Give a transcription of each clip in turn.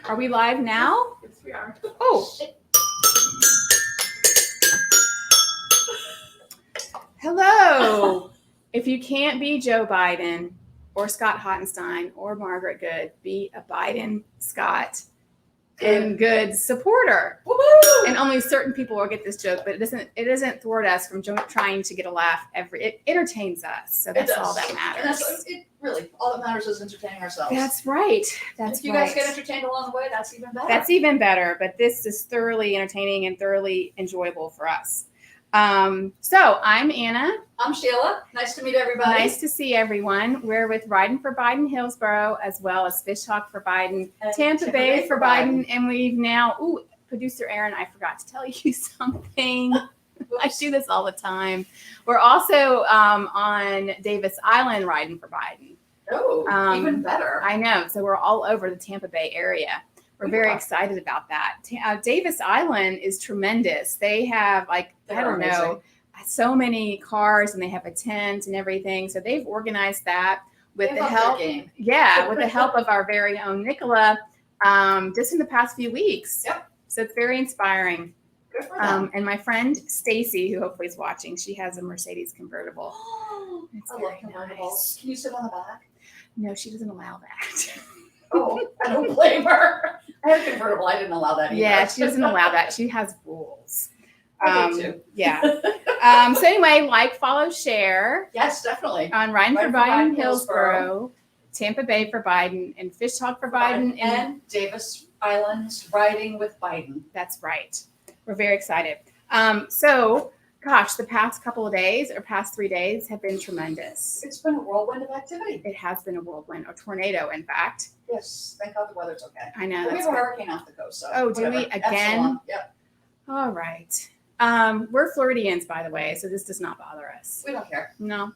Are we live now? Yes, we are. Oh. Hello. If you can't be Joe Biden or Scott Hottenstein or Margaret Good, be a Biden, Scott, and Good supporter. Woohoo! And only certain people will get this joke, but it doesn't thwart us from trying to get a laugh. It entertains us, so that's all that matters. And really, all that matters is entertaining ourselves. That's right. That's if you right. guys get entertained along the way, that's even better. That's even better, but this is thoroughly entertaining and thoroughly enjoyable for us. So I'm Anna. I'm Sheila. Nice to meet everybody. Nice to see everyone. We're with Riding for Biden Hillsborough, as well as Fish Talk for Biden, And Tampa Bay for Biden. And we've now, producer Aaron, I forgot to tell you something. I do this all the time. We're also on Davis Island riding for Biden. Oh, even better. I know. So we're all over the Tampa Bay area. We're very excited about that. Davis Island is tremendous. They have so many cars, and they have a tent and everything. So they've organized that with the help. With the help of our very own Nicola, just in the past few weeks. Yep. So it's very inspiring. Good for them. And my friend Stacy, who hopefully is watching, she has a Mercedes convertible. It's I very love convertibles. nice. Can you sit on the back? No, she doesn't allow that. Oh, I don't blame her. I have a convertible. I didn't allow that either. Yeah, she doesn't allow that. She has rules. I do too. Yeah. So anyway, follow, share Yes, definitely. on Riding for Biden Hillsborough, Tampa Bay for Biden, and Fish Talk for Biden. And Davis Islands Riding with Biden. That's right. We're very excited. So, gosh, the past couple of days or past 3 days have been tremendous. It's been a whirlwind of activity. It has been a whirlwind, a tornado, in fact. Yes, thank God the weather's okay. I know. But we That's have a good. hurricane off the coast. So Oh, do we? whatever. Again? Epsilon. Yep. All right. We're Floridians, by the way, so this does not bother us. We don't care. No.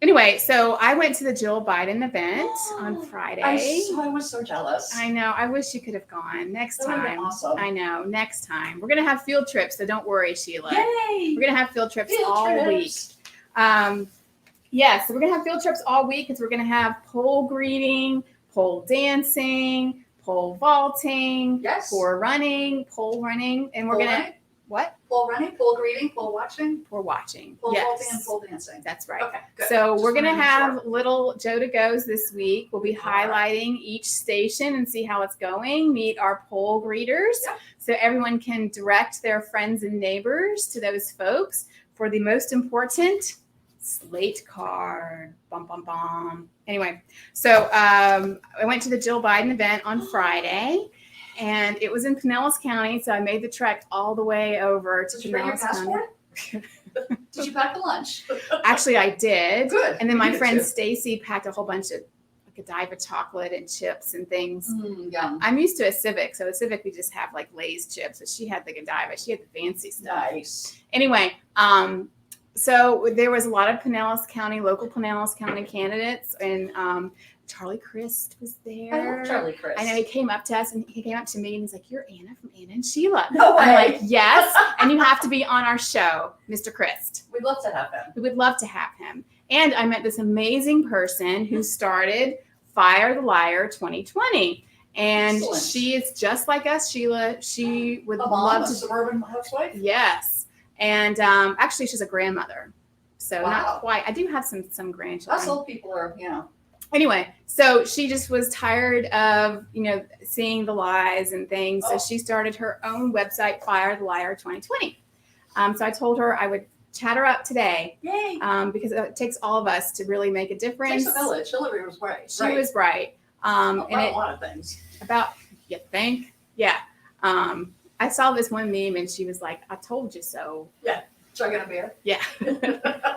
Anyway, so I went to the Jill Biden event on Friday. I was so jealous. I know. I wish you could have gone next That would've been time. awesome. I know. Next time. We're going to have field trips, so don't worry, Sheila. Yay! We're going to have field trips all trips. week. So we're going to have field trips all week because we're going to have pole greeting, pole dancing, pole vaulting, Yes. pole running, and we're Pole going to running? what? Pole running, pole greeting, pole watching, We're watching. pole Yes. vaulting, and pole dancing. That's right. Okay, good. So Just we're going to wanted make have sure. little Joe to goes this week. We'll be highlighting each station and see how it's going, meet our poll greeters. Yep. So everyone can direct their friends and neighbors to those folks for the most important slate card. Bum, bum, bum. Anyway, so I went to the Jill Biden event on Friday. And it was in Pinellas County, so I made the trek all the way over to Did you bring your Pinellas County. passport? Did you pack the lunch? Actually, I did. Good. And then my You did friend too. Stacy packed a whole bunch of Godiva chocolate and chips and things. Yum. I'm used to a Civic, so a Civic we just have like Lay's chips, but she had the Godiva. She had the fancy stuff. Nice. Anyway, so there was a lot of local Pinellas County candidates, and Charlie Crist was there. I love Charlie Crist. I know he came up to us and he came up to me and he's like, "You're Anna from Anna and Sheila." No I'm way. like, "Yes, and you have to be on our show, Mr. Crist." We'd love to have him. We would love to have him. And I met this amazing person who started Fire the Liar 2020. And Excellent. she is just like us, Sheila. She would A mom, love a to. suburban housewife? Yes. And actually, she's a grandmother. So Wow. not quite. I do have some grandchildren. Us old people are, Anyway, so she just was tired of, seeing the lies and things. So Oh. she started her own website, Fire the Liar 2020. So I told her I would chat her up today. Yay. Because it takes all of us to really make a difference. Takes a village. Hillary was right. She was right. About And a it lot of things. you think? Yeah. I saw this one meme and she was like, "I told you so." Chugging a beer. Yeah.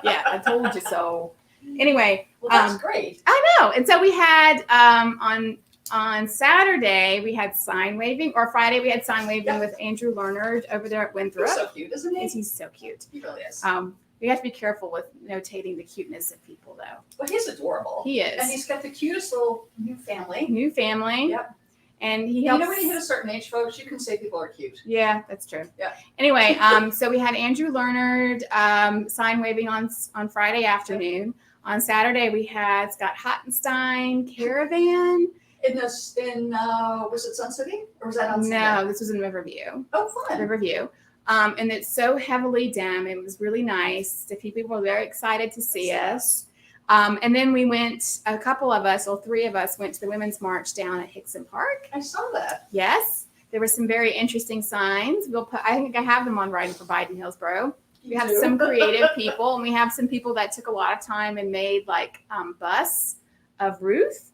Yeah, I told you so. Anyway, Well, that's great. I know. And so we had on Saturday we had sign waving, or Friday we had sign waving Yep. with Andrew Leonard over there at Winthrop. He's so cute, isn't he? He's so cute. He really is. We have to be careful with notating the cuteness of people, though. But he's adorable. He is. And he's got the cutest little new family. New family. Yep. And he You helps. know, when you hit a certain age, folks, you can say people are cute. Yeah, that's true. Yeah. Anyway, so we had Andrew Leonard sign waving on Friday afternoon. On Saturday, we had Scott Hottenstein Caravan. Was it Sun City or was that on Sunday? No, this was in Riverview. Oh, fun. Riverview. And it's so heavily dim. It was really nice. A few people were very excited to see us. And then we went, a couple of us, well, 3 of us went to the Women's March down at Hickson Park. I saw that. Yes. There were some very interesting signs. I think I have them on Riding for Biden Hillsborough. We have some creative people, and we have some people that took a lot of time and made like busts of Ruth.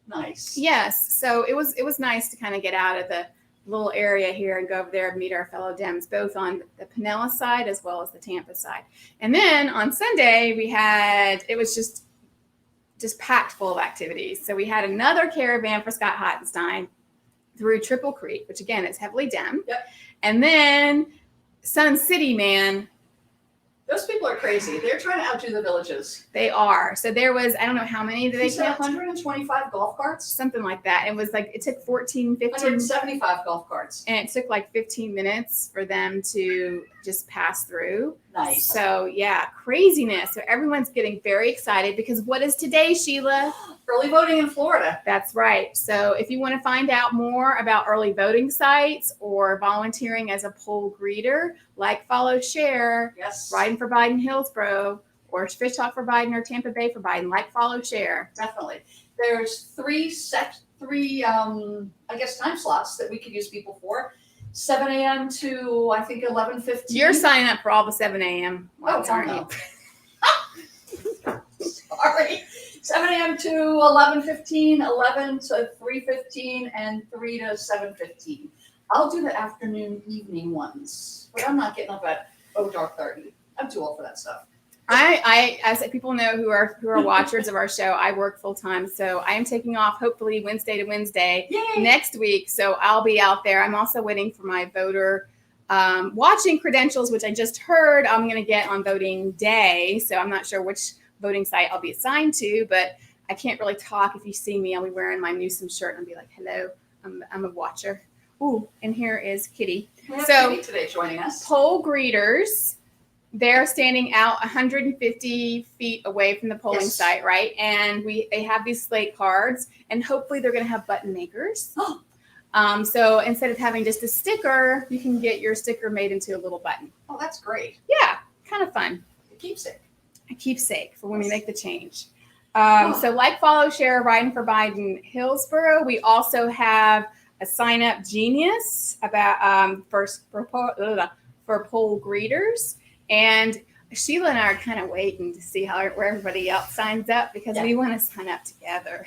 Nice. Yes. So it was nice to kind of get out of the little area here and go over there and meet our fellow Dems, both on the Pinella side as well as the Tampa side. And then on Sunday it was just packed full of activities. So we had another caravan for Scott Hottenstein through Triple Creek, which again is heavily dim. Yep. And then Sun City, man. Those people are crazy. They're trying to outdo the villages. They are. So there was, I don't know how many did they said count? 125 golf carts? Something like that. It was like, it took 15. 175 golf carts. And it took like 15 minutes for them to just pass through. Nice. So yeah, craziness. So everyone's getting very excited because what is today, Sheila? Early voting in Florida. That's right. So if you want to find out more about early voting sites or volunteering as a poll greeter, like, follow, share, Yes. Riding for Biden Hillsborough, or Fish Talk for Biden or Tampa Bay for Biden, like, follow, share. Definitely. There's three I guess time slots that we could use people for. 7 a.m. to I think 11:15. You're signing up for all the 7 a.m. ones, Oh, aren't no. you? Sorry. 7 a.m. to 11:15, 11 to 3:15, and 3 to 7:15. I'll do the afternoon, evening ones, but I'm not getting up at dark 30. I'm too old for that stuff. I as people know who are watchers of our show, I work full time, so I am taking off hopefully Wednesday to Wednesday Yay. next week. So I'll be out there. I'm also waiting for my voter watching credentials, which I just heard I'm going to get on voting day. So I'm not sure which voting site I'll be assigned to, but I can't really talk. If you see me, I'll be wearing my Newsom shirt and I'll be like, "Hello, I'm a watcher." Ooh, and here is Kitty. We have So Kitty today joining us. Poll greeters. They're standing out 150 feet away from the polling Yes. site, right? And they have these slate cards, and hopefully they're going to have button makers. So instead of having just a sticker, you can get your sticker made into a little button. Oh, that's great. Yeah, kind of fun. It keeps it. A keepsake for when we make the change. So like, follow, share, Riding for Biden Hillsborough. We also have a sign up genius about for poll greeters. And Sheila and I are kind of waiting to see where everybody else signs up because we want to sign up together.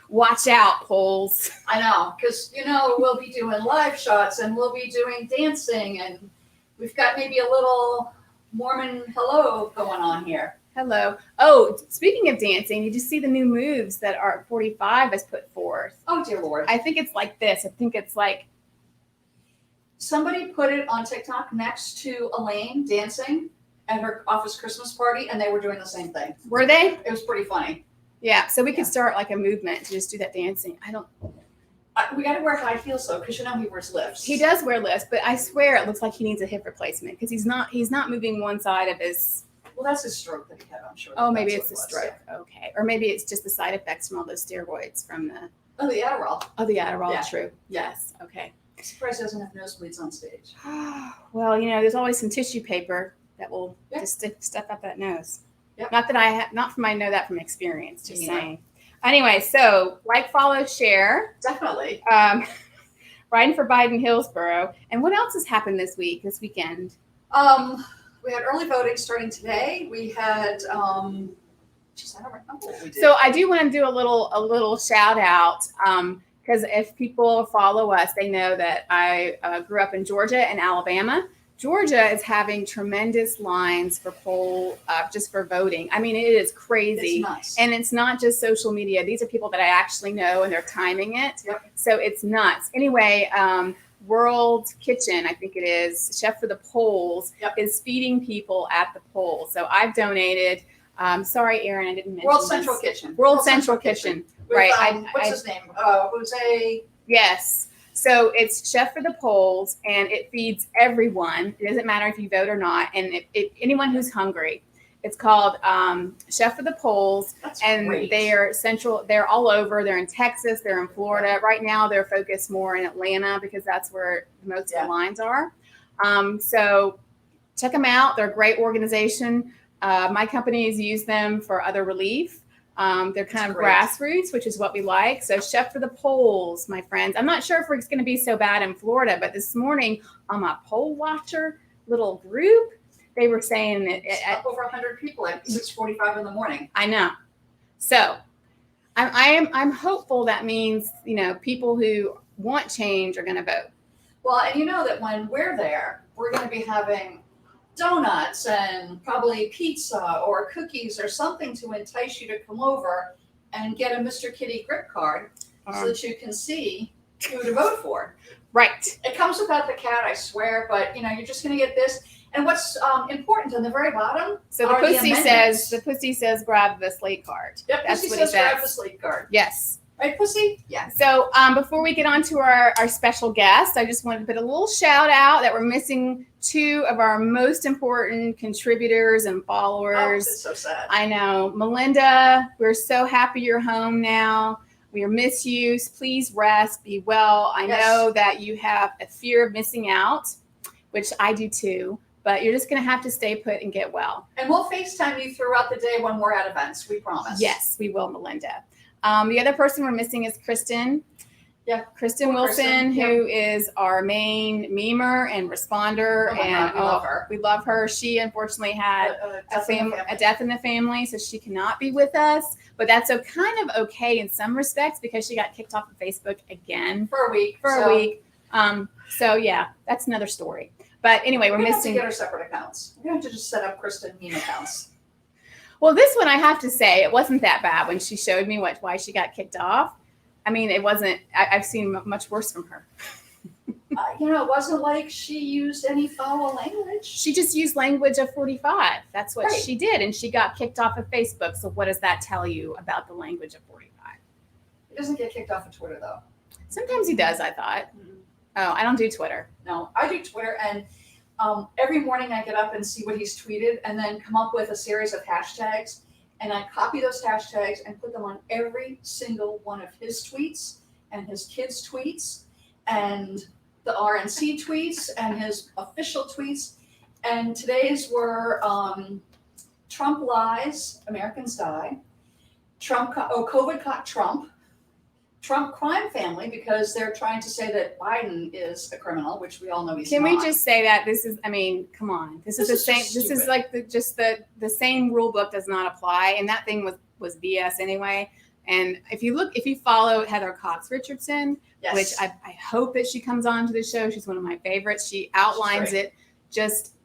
Watch out, polls. I know, because, we'll be doing live shots and we'll be doing dancing and we've got maybe a little Mormon hello going on here. Hello. Oh, speaking of dancing, did you see the new moves that Art 45 has put forth? Oh, dear Lord. I think it's like this. I think it's like, Somebody put it on TikTok next to Elaine dancing at her office Christmas party, and they were doing the same thing. were they? It was pretty funny. Yeah. So we could start like a movement to just do that dancing. We got to wear high heels, though, because he wears lifts. He does wear lifts, but I swear it looks like he needs a hip replacement because he's not moving one side of his. Well, that's his stroke that he had, I'm sure. Oh, maybe it's the the stroke. Okay. Or maybe it's just the side effects from all those steroids from the. Oh, the Adderall. Oh, the Adderall. Yeah. True. Yes. Okay. I'm surprised he doesn't have nosebleeds on stage. Well, there's always some tissue paper that will just stuff up that nose. Yep. Not from I know that from experience. Just saying. Anyway, so like, follow, share. Definitely. Riding for Biden Hillsborough. And what else has happened this weekend? We had early voting starting today. We had I don't remember what we did. So I do want to do a little shout out because if people follow us, they know that I grew up in Georgia and Alabama. Georgia is having tremendous lines for just for voting. I mean, it is crazy. It's nuts. And it's not just social media. These are people that I actually know, and they're timing it. Yep. So it's nuts. Anyway, World Kitchen, I think it is, Chef for the Polls, is feeding people at the polls. So I've donated. Sorry, Aaron, I didn't mention World this. Central Kitchen. World Central Kitchen. With, Right. What's his name? Jose. Yes. So it's Chef for the Polls, and it feeds everyone. It doesn't matter if you vote or not, and anyone who's hungry. It's called Chef of the Polls. That's And great. they are central. They're all over. They're in Texas. They're in Florida. Right now, they're focused more in Atlanta because that's where most of the lines are. So check them out. They're a great organization. My company has used them for other relief. They're kind of grassroots, which is what we like. So Chef for the Polls, my friends. I'm not sure if it's going to be so bad in Florida, but this morning on my poll watcher little group, they were saying that up over 100 people at 6:45 in the morning. I know. So I'm hopeful that means, people who want change are going to vote. Well, and you know that when we're there, we're going to be having donuts and probably pizza or cookies or something to entice you to come over and get a Mr. Kitty grip card so that you can see who to vote for. Right. It comes without the cat, I swear, but you're just going to get this. And what's important on the very bottom? So the pussy says grab the slate card. Yep, that's pussy what says he says. grab the slate card. Yes. Right, pussy? Yeah. So before we get on to our special guest, I just wanted to put a little shout out that we're missing two of our most important contributors and followers. Oh, it's so sad. I know. Melinda, we're so happy you're home now. We miss you. Please rest, be well. I know that you have a fear of missing out, which I do too, but you're just going to have to stay put and get well. And we'll FaceTime you throughout the day when we're at events, we promise. Yes, we will, Melinda. The other person we're missing is Kristen. Yeah. Kristen Wilson, who is our main memer and responder. Oh my God, we love her. We love her. She unfortunately had a death in the family, so she cannot be with us. But that's kind of okay in some respects because she got kicked off of Facebook again. For a week. So yeah, that's another story. But anyway, we're missing. Have to get our separate accounts. We're going to have to just set up Kristen meme accounts. Well, this one I have to say it wasn't that bad when she showed me why she got kicked off. I mean, it wasn't. I've seen much worse from her. It wasn't like she used any foul language. She just used language of 45. That's what she did, and she got kicked off of Facebook. So what does that tell you about the language of 45? He doesn't get kicked off of Twitter, though. Sometimes he does, I thought. Mm-hmm. Oh, I don't do Twitter. No, I do Twitter, and every morning I get up and see what he's tweeted and then come up with a series of hashtags. And I copy those hashtags and put them on every single one of his tweets and his kids' tweets and the RNC tweets and his official tweets. And today's were Trump lies, Americans die. COVID caught Trump. Trump crime family because they're trying to say that Biden is a criminal, which we all know he's not. Can we just say that this is, come on. This is the same. This is like the same rule book does not apply. And that thing was BS anyway. And if you follow Heather Cox Richardson, which I hope that she comes on to the show. She's one of my favorites. She outlines it just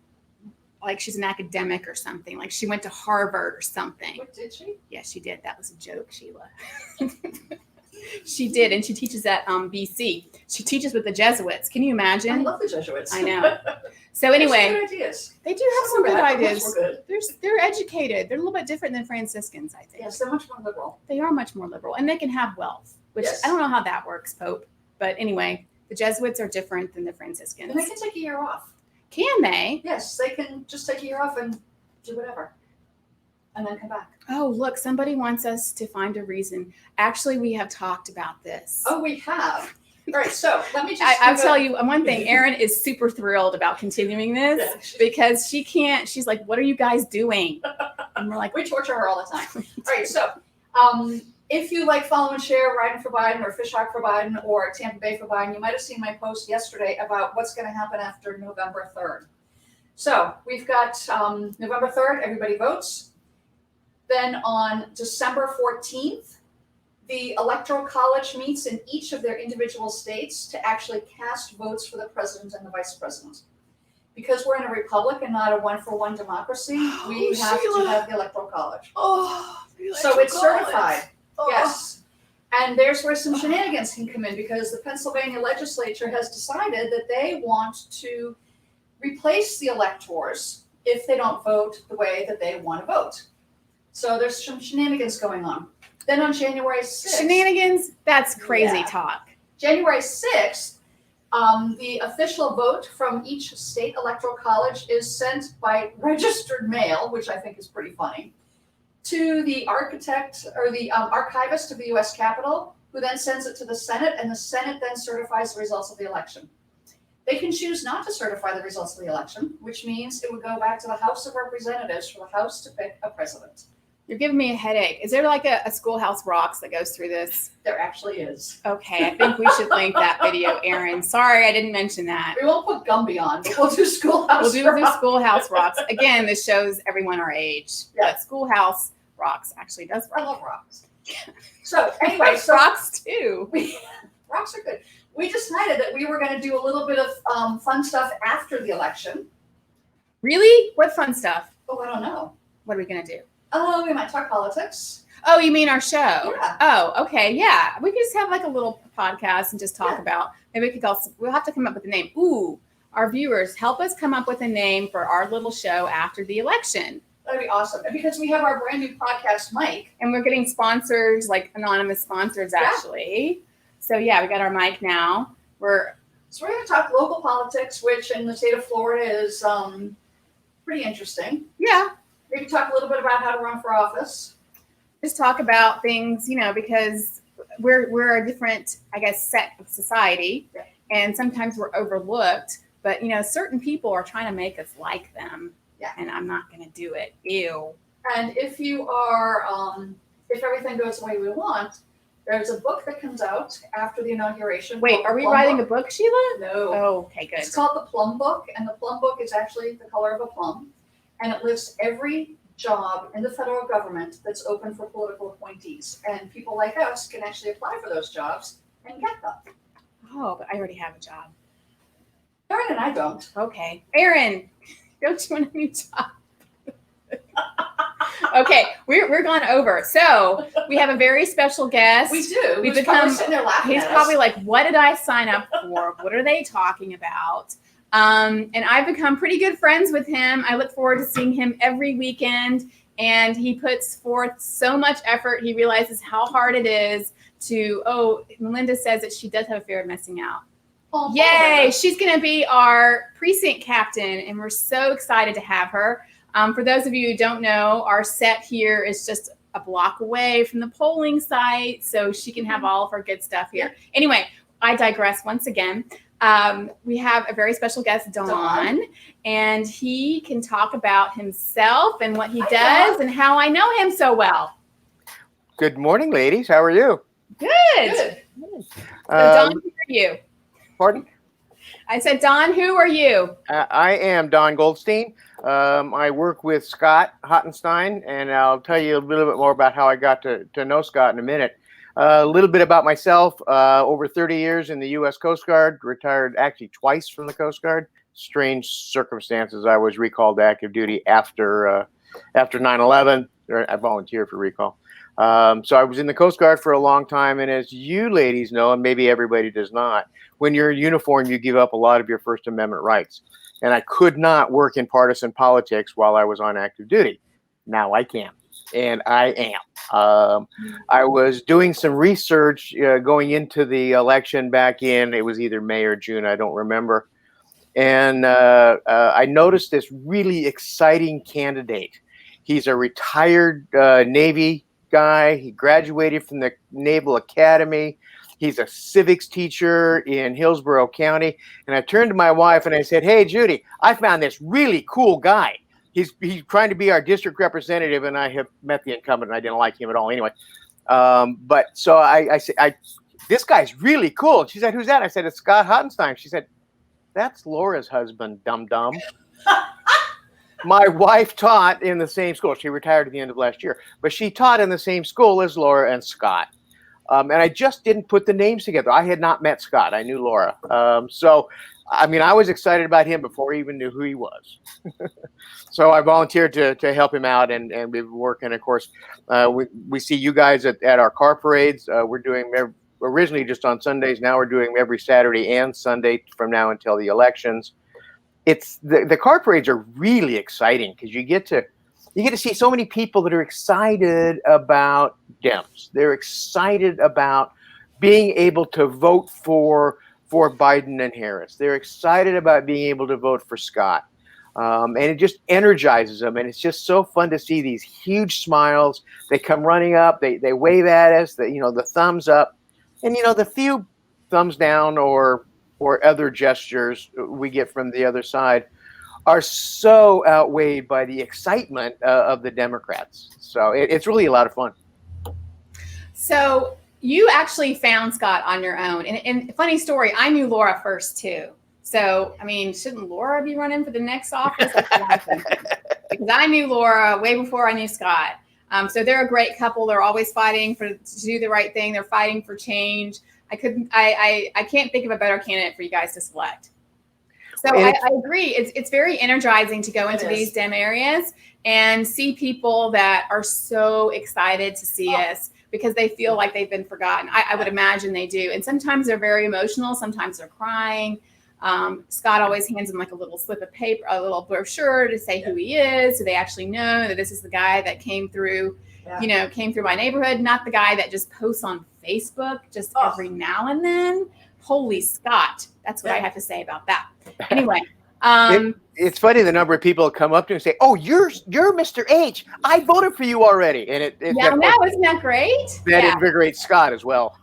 like she's an academic or something. Like she went to Harvard or something. What, did she? Yes, she did. That was a joke, Sheila. She did, and she teaches at BC. She teaches with the Jesuits. Can you imagine? I love the Jesuits. I know. So anyway, good ideas. They do have some good ideas. Good. They're educated. They're a little bit different than Franciscans, I think. Yes, they're much more liberal. They are much more liberal, and they can have wealth, which I don't know how that works, Pope. But anyway, the Jesuits are different than the Franciscans. And they can take a year off. Can they? Yes, they can just take a year off and do whatever. And then come back. Oh, look, somebody wants us to find a reason. Actually, we have talked about this. Oh, we have. All right, so let me just... I'll tell you one thing. Erin is super thrilled about continuing this because she can't. She's like, what are you guys doing? And we're like... We torture her all the time. All right, so if you like follow and share Riding for Biden or Fishhawk for Biden or Tampa Bay for Biden, you might have seen my post yesterday about what's going to happen after November 3rd. So we've got November 3rd, everybody votes. Then on December 14th, the Electoral College meets in each of their individual states to actually cast votes for the president and the vice president. Because we're in a republic and not a one-for-one democracy, we have to have the Electoral College. So it's certified. Yes. And there's where some shenanigans can come in because the Pennsylvania legislature has decided that they want to replace the electors if they don't vote the way that they want to vote. So there's some shenanigans going on. Then on January 6th. Shenanigans? That's crazy talk. January 6th, The official vote from each state electoral college is sent by registered mail, which I think is pretty funny, to the architect or the archivist of the U.S. Capitol, who then sends it to the Senate, and the Senate then certifies the results of the election. They can choose not to certify the results of the election, which means it would go back to the House of Representatives for the House to pick a president. You're giving me a headache. Is there like a Schoolhouse Rocks that goes through this? There actually is. Okay, I think we should link that video, Erin. Sorry, I didn't mention that. We won't put Gumby on, but we'll do Schoolhouse We'll do Rocks. Schoolhouse Rocks. Again, this shows everyone our age. Yeah. But Schoolhouse Rocks actually does I rock. love rocks. So anyway, so Rocks too. rocks are good. We decided that we were going to do a little bit of fun stuff after the election. Really? What fun stuff? Oh, I don't know. What are we going to do? Oh, we might talk politics. Oh, you mean our show? Yeah. Oh, okay. Yeah. We could just have like a little podcast and just talk about, maybe we could also, we'll have to come up with a name. Ooh, our viewers, help us come up with a name for our little show after the election. That'd be awesome. And because we have our brand new podcast mic. And we're getting sponsors, like anonymous sponsors, actually. So yeah, we got our mic now. So we're going to talk local politics, which in the state of Florida is pretty interesting. Yeah. Maybe talk a little bit about how to run for office. Just talk about things, because we're a different, I guess, set of society, and sometimes we're overlooked. But certain people are trying to make us like them, and I'm not going to do it. Ew. And if you are, if everything goes the way we want, there's a book that comes out after the inauguration. Wait, are we writing a book, Sheila? No. Oh, okay, good. It's called the Plum Book, and the Plum Book is actually the color of a plum, and it lists every job in the federal government that's open for political appointees, and people like us can actually apply for those jobs and get them. Oh, but I already have a job. Erin and I don't. Okay. Erin, don't you want a new job? Okay, we're gone over. So we have a very special guest. We do. We've Who's probably sitting there laughing He's at probably us. like, what did I sign up for? What are they talking about? And I've become pretty good friends with him. I look forward to seeing him every weekend. And he puts forth so much effort. He realizes how hard it is to, Melinda says that she does have a fear of missing out. Oh, Yay! She's going to be our precinct captain, and we're so excited to have her. For those of you who don't know, our set here is just a block away from the polling site, so she can have all of her good stuff here. Anyway, I digress once again. We have a very special guest, Don, and he can talk about himself and what he does and how I know him so well. Good morning, ladies. How are you? Good. So Don, who are you? Pardon? I said, Don, who are you? I am Don Goldstein. I work with Scott Hottenstein, and I'll tell you a little bit more about how I got to know Scott in a minute. A little bit about myself. Over 30 years in the U.S. Coast Guard, retired actually twice from the Coast Guard. Strange circumstances. I was recalled to active duty after 9/11. I volunteered for recall. So I was in the Coast Guard for a long time, and as you ladies know, and maybe everybody does not, when you're in uniform, you give up a lot of your First Amendment rights. And I could not work in partisan politics while I was on active duty. Now I can, and I am. I was doing some research going into the election back in, it was either May or June, I don't remember. And I noticed this really exciting candidate. He's a retired Navy guy. He graduated from the Naval Academy. He's a civics teacher in Hillsborough County. And I turned to my wife and I said, "Hey, Judy, I found this really cool guy. He's trying to be our district representative." And I have met the incumbent and I didn't like him at all anyway. But so I said, "This guy's really cool." And she said, "Who's that?" I said, "It's Scott Hottenstein." She said, "That's Laura's husband, dum-dum." My wife taught in the same school. She retired at the end of last year, but she taught in the same school as Laura and Scott. And I just didn't put the names together. I had not met Scott. I knew Laura. So, I mean, I was excited about him before I even knew who he was. So I volunteered to help him out, and we've been working. Of course, we see you guys at our car parades. We're doing originally just on Sundays. Now we're doing every Saturday and Sunday from now until the elections. It's the car parades are really exciting because you get to see so many people that are excited about Dems. They're excited about being able to vote for for Biden and Harris. They're excited about being able to vote for Scott. And it just energizes them. And it's just so fun to see these huge smiles. They come running up, they wave at us, the thumbs up. And, the few thumbs down or other gestures we get from the other side are so outweighed by the excitement of the Democrats. So it's really a lot of fun. So you actually found Scott on your own. And funny story, I knew Laura first too. So, I mean, shouldn't Laura be running for the next office? That's what I'm thinking. Because I knew Laura way before I knew Scott. So they're a great couple. They're always fighting to do the right thing. They're fighting for change. I can't think of a better candidate for you guys to select. So I agree. It's very energizing to go into these Dem areas and see people that are so excited to see us because they feel like they've been forgotten. I would imagine they do. And sometimes they're very emotional. Sometimes they're crying. Scott always hands them like a little slip of paper, a little brochure to say who he is. So they actually know that this is the guy that came through my neighborhood, not the guy that just posts on Facebook just every now and then. Holy Scott. That's what I have to say about that. Anyway. It's funny the number of people come up to you and say, "Oh, you're Mr. H. I voted for you already." And isn't that great? That invigorates Scott as well.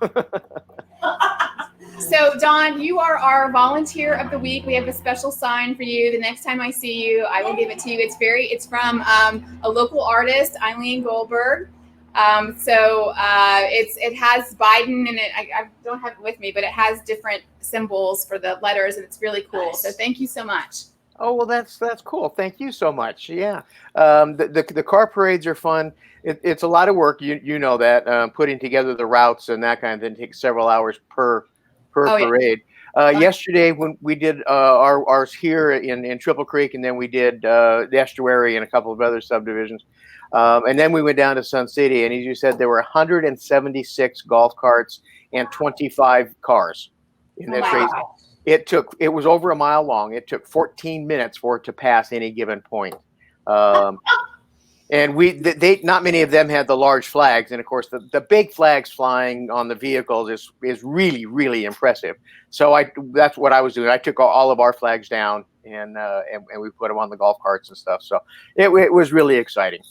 So, Dawn, you are our volunteer of the week. We have a special sign for you. The next time I see you, I will give it to you. It's from a local artist, Eileen Goldberg. It has Biden in it. I don't have it with me, but it has different symbols for the letters, and it's really cool. Nice. So thank you so much. Oh, well, that's cool. Thank you so much. Yeah. The car parades are fun. It's a lot of work. You know that, putting together the routes and that kind of thing takes several hours per parade. Yesterday when we did ours here in Triple Creek, and then we did the Estuary and a couple of other subdivisions. And then we went down to Sun City, and as you said, there were 176 golf carts and 25 cars in this race. It was over a mile long. It took 14 minutes for it to pass any given point. And not many of them had the large flags, and of course the big flags flying on the vehicles is really, really impressive. So that's what I was doing. I took all of our flags down and we put them on the golf carts and stuff. So it was really exciting.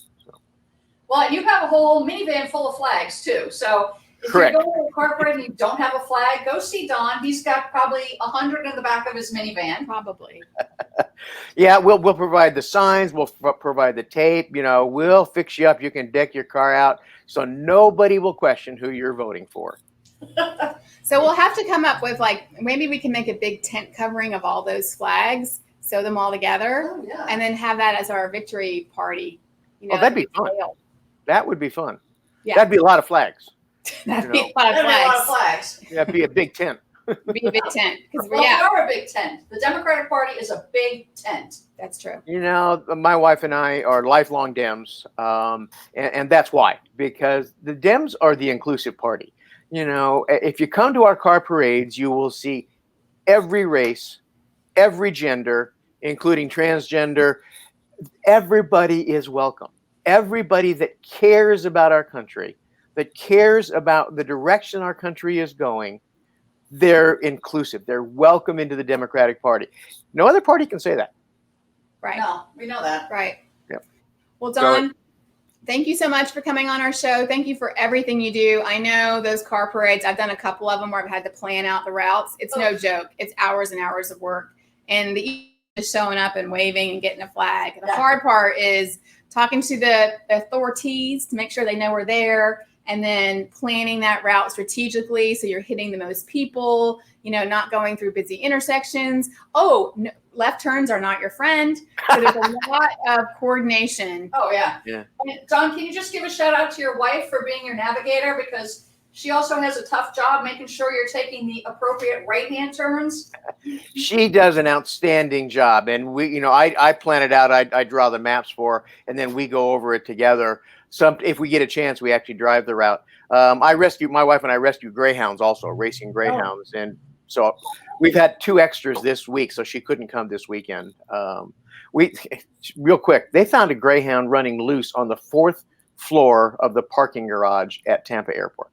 Well, you have a whole minivan full of flags too. So if you're going to a car parade and you don't have a flag, go see Don. He's got probably 100 in the back of his minivan. Probably. Yeah, we'll provide the signs. We'll provide the tape. We'll fix you up. You can deck your car out so nobody will question who you're voting for. So we'll have to come up with maybe we can make a big tent covering of all those flags, sew them all together, and then have that as our victory party. That'd be fun. That would be fun. Yeah. That'd be a lot of flags. That'd be a lot of flags. That'd be a big tent. Be a big tent. We are a big tent. The Democratic Party is a big tent. That's true. My wife and I are lifelong Dems, and that's why. Because the Dems are the inclusive party. If you come to our car parades, you will see every race, every gender, including transgender. Everybody is welcome. Everybody that cares about our country, that cares about the direction our country is going, they're inclusive. They're welcome into the Democratic Party. No other party can say that. Right. No, we know that. Right. Yep. Well, Don, thank you so much for coming on our show. Thank you for everything you do. I know those car parades, I've done a couple of them where I've had to plan out the routes. It's no joke. It's hours and hours of work. And the easy is showing up and waving and getting a flag. The hard part is talking to the authorities to make sure they know we're there, and then planning that route strategically so you're hitting the most people, not going through busy intersections. Left turns are not your friend. So there's a lot of coordination. Oh, yeah. Don, can you just give a shout out to your wife for being your navigator? Because she also has a tough job making sure you're taking the appropriate right-hand turns. She does an outstanding job. And I plan it out. I draw the maps for her, and then we go over it together. If we get a chance, we actually drive the route. My wife and I rescue greyhounds also, racing greyhounds. And so we've had 2 extras this week, so she couldn't come this weekend. Real quick, they found a greyhound running loose on the 4th floor of the parking garage at Tampa Airport.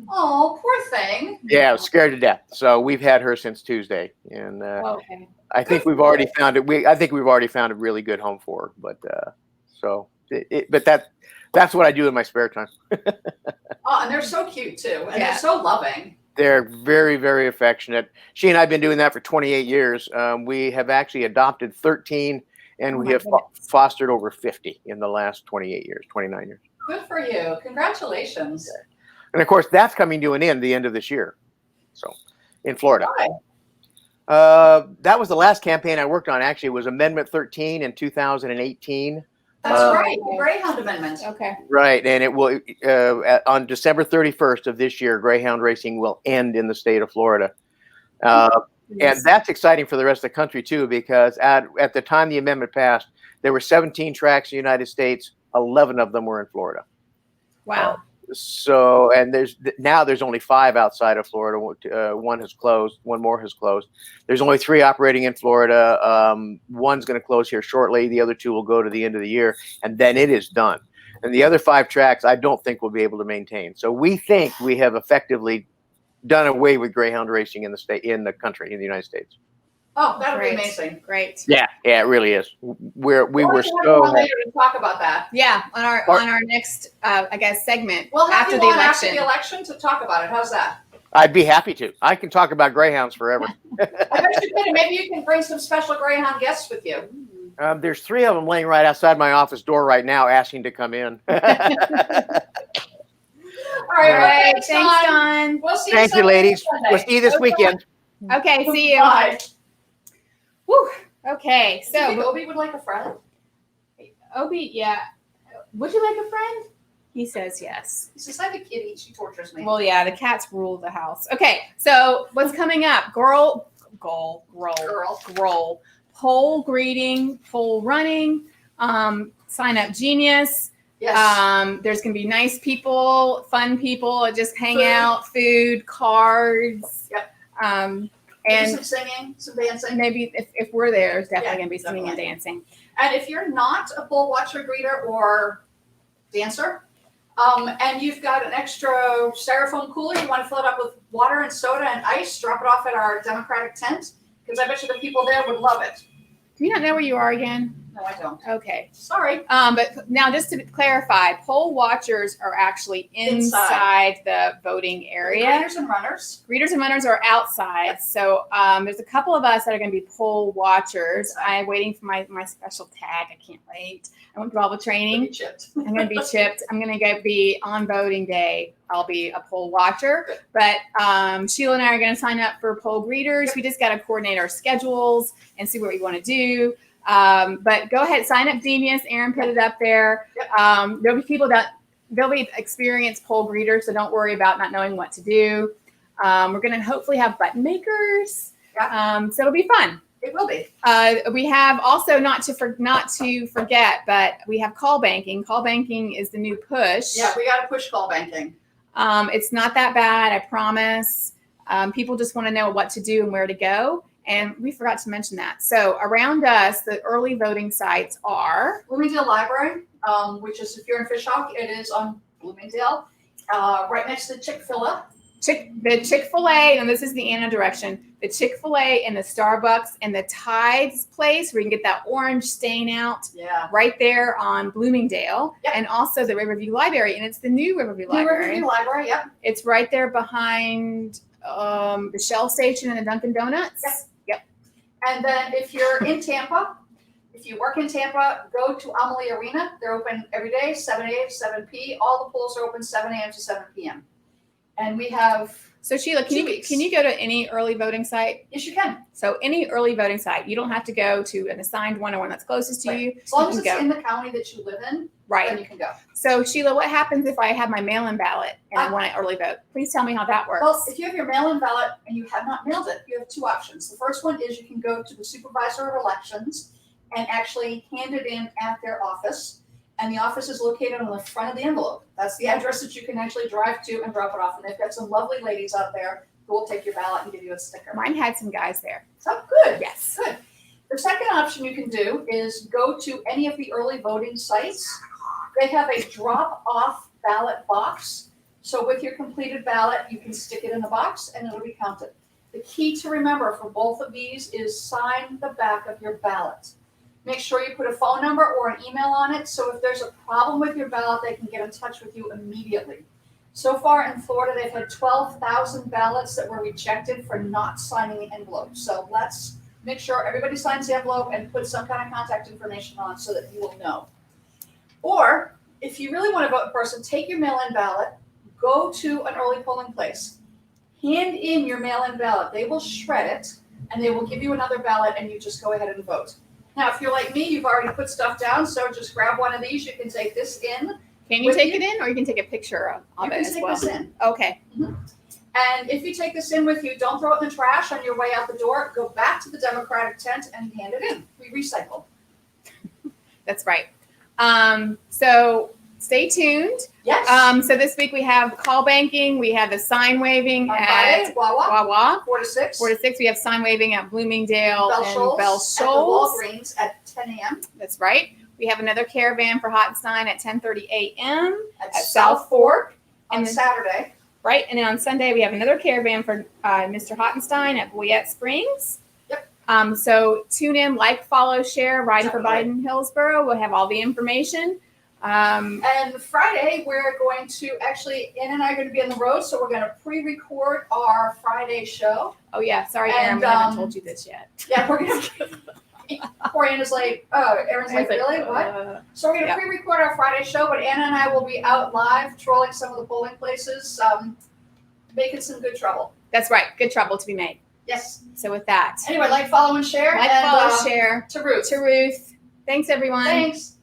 Oh, poor thing. Yeah, I was scared to death. So we've had her since Tuesday, and Okay. I think we've already found it. I think we've already found a really good home for her. But that's what I do in my spare time. Oh, and they're so cute too, and Yeah. they're so loving. They're very, very affectionate. She and I have been doing that for 28 years. We have actually adopted 13, and Oh we my have goodness. fostered over 50 in the last 28 years, 29 years. Good for you. Congratulations. And of course, that's coming to an end the end of this year. So, in Florida. Hi. That was the last campaign I worked on. Actually, it was Amendment 13 in 2018. That's Oh, right. okay. The Greyhound Amendment. Okay. Right, and it will on December 31st of this year, Greyhound racing will end in the state of Florida. And that's exciting for the rest of the country too, because at the time the amendment passed, there were 17 tracks in the United States. 11 of them were in Florida. Wow. So, and there's only 5 outside of Florida. One has closed. One more has closed. There's only 3 operating in Florida. One's going to close here shortly. The other 2 will go to the end of the year, and then it is done. And the other 5 tracks, I don't think we'll be able to maintain. So we think we have effectively done away with Greyhound racing in the country, in the United States. Oh, that would be Great. amazing. Great. Yeah, it really is. We were We'll have you so on later to talk about that. Yeah, on our next I guess segment We'll have after you the on election. after the election to talk about it. How's that? I'd be happy to. I can talk about Greyhounds forever. I bet you could. Maybe you can bring some special Greyhound guests with you. There's 3 of them laying right outside my office door right now, asking to come in. All right. All right. Thanks, Thanks, Don. Don. We'll see you. Thank you, Sunday, ladies. Sunday. We'll see you this weekend. Okay, see you. Bye. Whew. Okay, Do you think so Obi would like a friend? Obi, yeah. Would you like a friend? He says yes. He says, I have a kitty. She tortures me. Well, yeah, the cats rule the house. Okay, so what's coming up? Girl. Pole greeting, pole running, sign up genius. Yes. There's gonna be nice people, fun people, just hang Food. out, food, cards. Yep. And Maybe some singing, some dancing. maybe if we're there, there's definitely Yeah, gonna be singing and definitely. dancing. And if you're not a pole watcher, greeter, or dancer, and you've got an extra styrofoam cooler, you want to fill it up with water and soda and ice, drop it off at our Democratic tent, because I bet you the people there would love it. Do you not know where you are again? No, I don't. Okay. Sorry. But now just to clarify, poll watchers are actually inside the voting area. Greeters and runners. Greeters and runners are outside. So there's a couple of us that are going to be poll watchers. I'm waiting for my special tag. I can't wait. I went through all the You'll training. be chipped. I'm going to be chipped. I'm going to be on voting day. I'll be a poll watcher. But Sheila and I are going to sign up for poll greeters. We just got to coordinate our schedules and see what we want to do. But go ahead, sign up Genius. Aaron put it up there. There'll be people there'll be experienced poll greeters, so don't worry about not knowing what to do. We're going to hopefully have button makers. So it'll be fun. It will be. We have also not to forget, but we have call banking. Call banking is the new push. Yeah, we got to push call banking. It's not that bad, I promise. People just want to know what to do and where to go. And we forgot to mention that. So around us, the early voting sites are Bloomingdale Library, which is, if you're in Fishhawk, it is on Bloomingdale, right next to Chick-fil-A. the Chick-fil-A, and this is the Anna direction, the Chick-fil-A and the Starbucks and the Tides place where you can get that orange stain out Yeah. right there on Bloomingdale. Yep. And also the Riverview Library, and it's the new Riverview Library. Riverview Library, yep. It's right there behind the Shell Station and the Dunkin' Donuts. Yep. And then if you're in Tampa, if you work in Tampa, go to Amalie Arena. They're open every day, 7 a.m. to 7 p.m. All the polls are open 7 a.m. to 7 p.m. And we have, So Sheila, 2 weeks. can you go to any early voting site? yes, you can. So any early voting site, you don't have to go to an assigned one or one that's closest to Right. you. As long You as can it's go. in the county that you live in, then Right. you can go. So Sheila, what happens if I have my mail-in ballot and I want to early vote? Please tell me how that works. Well, if you have your mail-in ballot and you have not mailed it, you have 2 options. The first one is you can go to the supervisor of elections and actually hand it in at their office. And the office is located on the front of the envelope. That's the address that you can actually drive to and drop it off. And they've got some lovely ladies out there who will take your ballot and give you a sticker. Mine had some guys there. So good. Yes. Good. The second option you can do is go to any of the early voting sites. They have a drop-off ballot box. So with your completed ballot, you can stick it in the box and it'll be counted. The key to remember for both of these is sign the back of your ballot. Make sure you put a phone number or an email on it, so if there's a problem with your ballot, they can get in touch with you immediately. So far in Florida, they've had 12,000 ballots that were rejected for not signing the envelope. So let's make sure everybody signs the envelope and put some kind of contact information on so that you will know. Or if you really want to vote in person, take your mail-in ballot, go to an early polling place, hand in your mail-in ballot. They will shred it and they will give you another ballot and you just go ahead and vote. Now, if you're like me, you've already put stuff down, so just grab one of these. You can take this in. Can you take it in, or you can take a picture of it as well? You can take this in. Okay. And if you take this in with you, don't throw it in the trash on your way out the door. Go back to the Democratic tent and hand it in. We recycle. That's right. So stay tuned. Yes. So this week we have call banking. We have the sign waving On at Friday, Wawa, Wawa. 4 to 6. 4 to 6. We have sign waving at Bloomingdale and Bell At the Shoals. Walgreens at 10 a.m. That's right. We have another caravan for Hottenstein at 10:30 a.m. At South Fork. on And then- Saturday. Right. And then on Sunday, we have another caravan for Mr. Hottenstein at Boyette Springs. Yep. So tune in, like, follow, share, Riding for Definitely. Biden Hillsborough. We'll have all the information. And Friday, we're going to actually, Ann and I are going to be on the road, so we're going to pre-record our Friday show. Oh, yeah. Sorry, Aaron. And, We haven't told you this yet. Yeah, we're going to. Poor Ann is like, oh, Aaron's like, really? What? So we're going to Yeah. pre-record our Friday show, but Anna and I will be out live trolling some of the polling places, making some good trouble. That's right. Good trouble to be made. Yes. So with that, Anyway, like, follow, and share. like, and, follow, share. To Ruth. To Ruth. Thanks, everyone. Thanks.